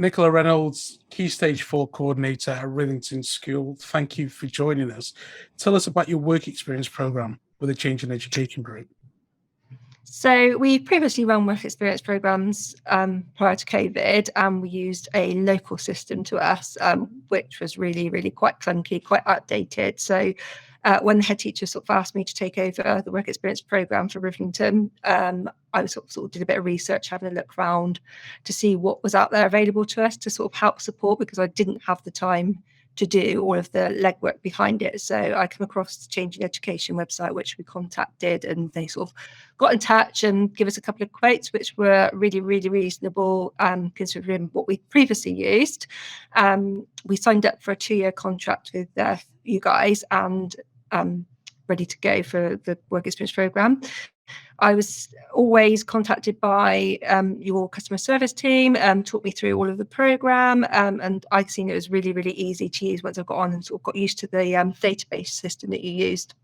Nicola Reynolds, Key Stage 4 Coordinator at Writhlington School. Thank you for joining us. Tell us about your work experience programme with the Change in Education Group. So we previously run work experience programs prior to COVID, and we used a local system to us, which was really quite clunky, quite outdated. So when the head teacher sort of asked me to take over the work experience program for Writhlington, I sort of did a bit of research, having a look around to see what was out there available to us to sort of help support, because I didn't have the time to do all of the legwork behind it. So I came across the Change in Education website, which we contacted, and they sort of got in touch and give us a couple of quotes, which were really reasonable, considering what we previously used. We signed up for a 2-year contract with you guys, and ready to go for the work experience program. I was always contacted by your customer service team, talked me through all of the program, and I'd seen it was really easy to use once I got on and sort of got used to the database system that you used.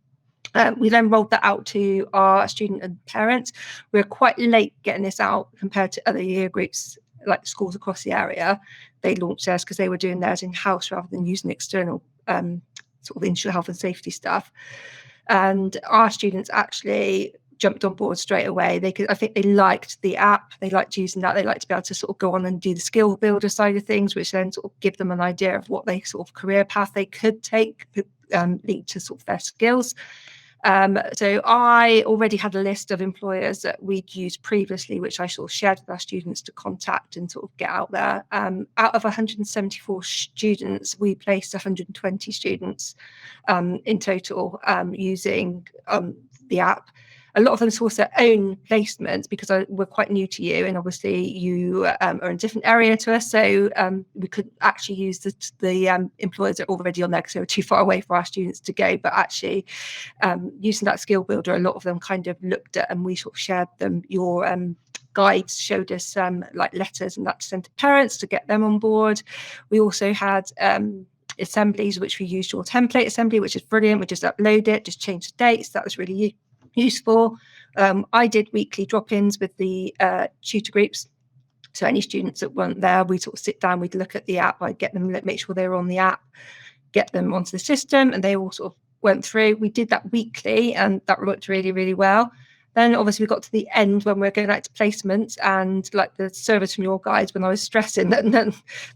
We then rolled that out to our student and parents. We were quite late getting this out compared to other year groups, like schools across the area. They launched theirs because they were doing theirs in-house rather than using external sort of insular health and safety stuff. And our students actually jumped on board straight away. I think they liked the app. They liked using that. They liked to be able to sort of go on and do the skill builder side of things, which then sort of give them an idea of what they sort of career path they could take, lead to sort of their skills. So I already had a list of employers that we'd used previously, which I sort of shared with our students to contact and sort of get out there. Out of 174 students, we placed 120 students in total using the app. A lot of them sourced their own placements because we're quite new to you, and obviously you are in a different area to us, so we could actually use the employers that are already on there because they were too far away for our students to go. But actually using that skill builder, a lot of them kind of looked at, and we sort of shared them. Your guides showed us like letters and that to send to parents to get them on board. We also had assemblies, which we used your template assembly, which is brilliant. We just upload it, just change the dates. That was really useful. I did weekly drop-ins with the tutor groups. So any students that weren't there, we'd sort of sit down, we'd look at the app, I'd get them, make sure they were on the app, get them onto the system, and they all sort of went through. We did that weekly, and that worked really well. Then obviously we got to the end when we were going out to placements, and like the service from your guides, when I was stressing that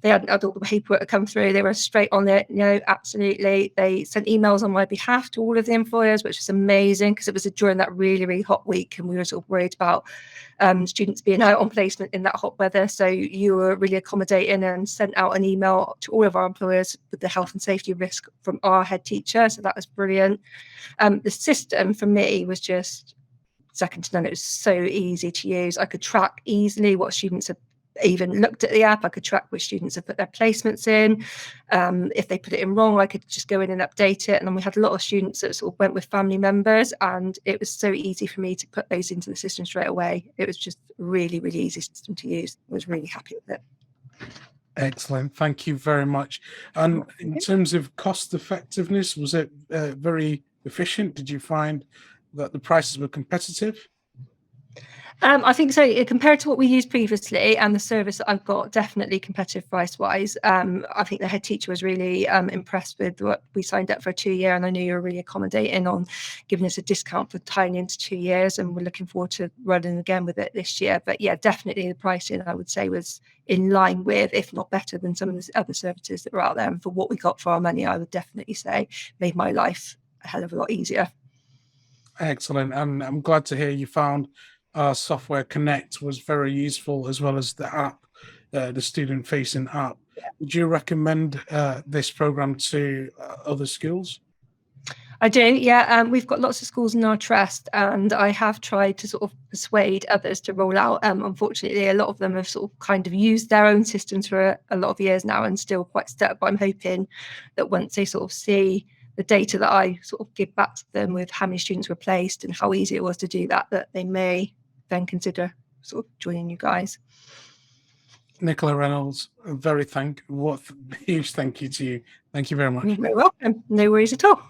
they hadn't had all the paperwork to come through, they were straight on it. Absolutely. They sent emails on my behalf to all of the employers, which was amazing because it was during that really hot week, and we were sort of worried about students being out on placement in that hot weather. So you were really accommodating and sent out an email to all of our employers with the health and safety risk from our head teacher. So that was brilliant. The system for me was just second to none. It was so easy to use. I could track easily what students have even looked at the app. I could track which students have put their placements in. If they put it in wrong, I could just go in and update it. And then we had a lot of students that sort of went with family members, and it was so easy for me to put those into the system straight away. It was just really easy system to use. I was really happy with it. Excellent. Thank you very much. And in terms of cost effectiveness, was it very efficient? Did you find that the prices were competitive? I think so. Compared to what we used previously and the service that I've got, definitely competitive price-wise. I think the head teacher was really impressed with what we signed up for a 2-year, and I know you were really accommodating on giving us a discount for tying into 2 years, and we're looking forward to running again with it this year. But yeah, definitely the pricing, I would say, was in line with, if not better than, some of the other services that were out there. And for what we got for our money, I would definitely say made my life a hell of a lot easier. Excellent. And I'm glad to hear you found Software Connect was very useful, as well as the app, the student-facing app. Would you recommend this program to other schools? I do, yeah. We've got lots of schools in our trust, and I have tried to sort of persuade others to roll out. Unfortunately, a lot of them have sort of kind of used their own systems for a lot of years now and still quite stuck. But I'm hoping that once they sort of see the data that I sort of give back to them with how many students were placed and how easy it was to do that, that they may then consider sort of joining you guys. Nicola Reynolds, huge thank you to you. Thank you very much. You're very welcome. No worries at all.